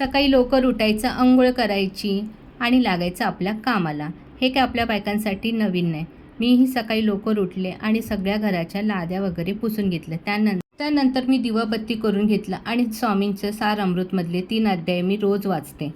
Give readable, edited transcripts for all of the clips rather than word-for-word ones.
सकाळी लवकर उठायचं, अंघोळ करायची आणि लागायचं आपल्या कामाला. हे काय आपल्या बायकांसाठी नवीन नाही. मीही सकाळी लवकर उठले आणि सगळ्या घराच्या लाद्या वगैरे पुसून घेतल्या. त्यानंतर मी दिवाबत्ती करून घेतलं आणि स्वामींचं सार अमृतमधले 3 अध्याय मी रोज वाचते.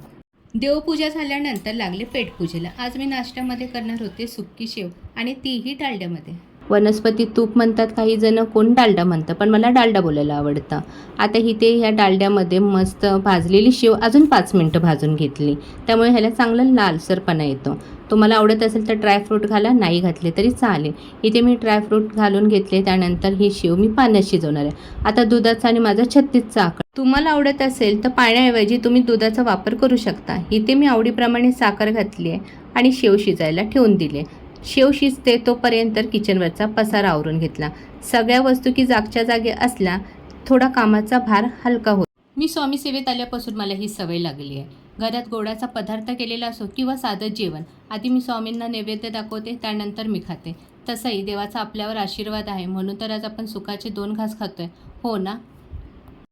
देवपूजा झाल्यानंतर लागले पेटपूजेला. आज मी नाश्त्यामध्ये करणार होते सुक्की शेव आणि तीही डालड्यामध्ये. वनस्पती तूप म्हणतात काही जण, कोण डालडा म्हणतं, पण मला डालडा बोलायला आवडतं. आता ह्या डालड्यामध्ये मस्त भाजलेली शेव अजून 5 मिनटं भाजून घेतली. त्यामुळे ह्याला चांगला लालसरपणा येतो. तुम्हाला आवडत असेल तर ड्रायफ्रूट घाला, नाही घातले तरी चालेल. इथे मी ड्रायफ्रूट घालून घेतले. त्यानंतर ही शेव मी पाण्यात शिजवणार आहे. आता दुधाचा आणि माझा 36चा आकडा. तुम्हाला आवडत असेल तर पाण्याऐवजी तुम्ही दुधाचा वापर करू शकता. इथे मी आवडीप्रमाणे साखर घातली आहे आणि शेव शिजायला ठेवून दिले. शेव शिजते तोपर्यंत किचनवरचा पसारा आवरून घेतला. सगळ्या वस्तू की जागच्या जागी असल्या थोडा कामाचा भार हलका होतो. मी स्वामी सेवेत आल्यापासून मला ही सवय लागली आहे. घरात गोडाचा पदार्थ केलेला असो किंवा साधं जेवण, आधी मी स्वामींना नैवेद्य दाखवते, त्यानंतर मी खाते. तसंही देवाचा आपल्यावर आशीर्वाद आहे म्हणून तर आज आपण सुखाचे 2 घास खातोय, हो ना.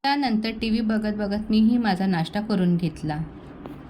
त्यानंतर TV बघत बघत मीही माझा नाश्ता करून घेतला.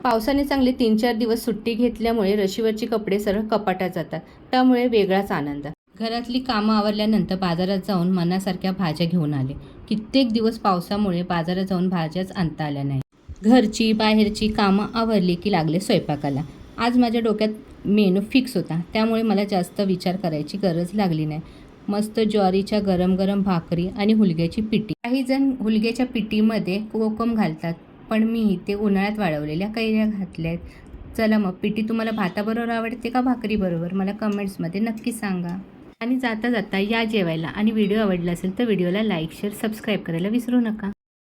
पावसाने चांगले 3-4 दिवस सुट्टी घेतल्यामुळे रशीवरची कपडे सरळ कपाटात जातात. त्यामुळे वेगळाच आनंद. घरातली कामं आवरल्यानंतर बाजारात जाऊन मनासारख्या भाज्या घेऊन आले. कित्येक दिवस पावसामुळे बाजारात जाऊन भाज्याच आणता आल्या नाही. घरची बाहेरची कामं आवरली की लागले स्वयंपाकाला. आज माझ्या डोक्यात मेनू फिक्स होता, त्यामुळे मला जास्त विचार करायची गरज लागली नाही. मस्त ज्वारीच्या गरम गरम भाकरी आणि हुलग्याची पिठी. काही जण हुलग्याच्या पिठीमध्ये कोकम घालतात, पण मी इथे उन्हाळ्यात वाळवलेल्या कैऱ्या घातल्या आहेत. चला मग, पिठी तुम्हाला भाताबरोबर आवडते का भाकरीबरोबर, मला कमेंट्समध्ये नक्की सांगा. आणि जाता जाता या जेवायला. आणि व्हिडिओ आवडला असेल तर व्हिडिओला लाईक, शेअर, सबस्क्राईब करायला विसरू नका.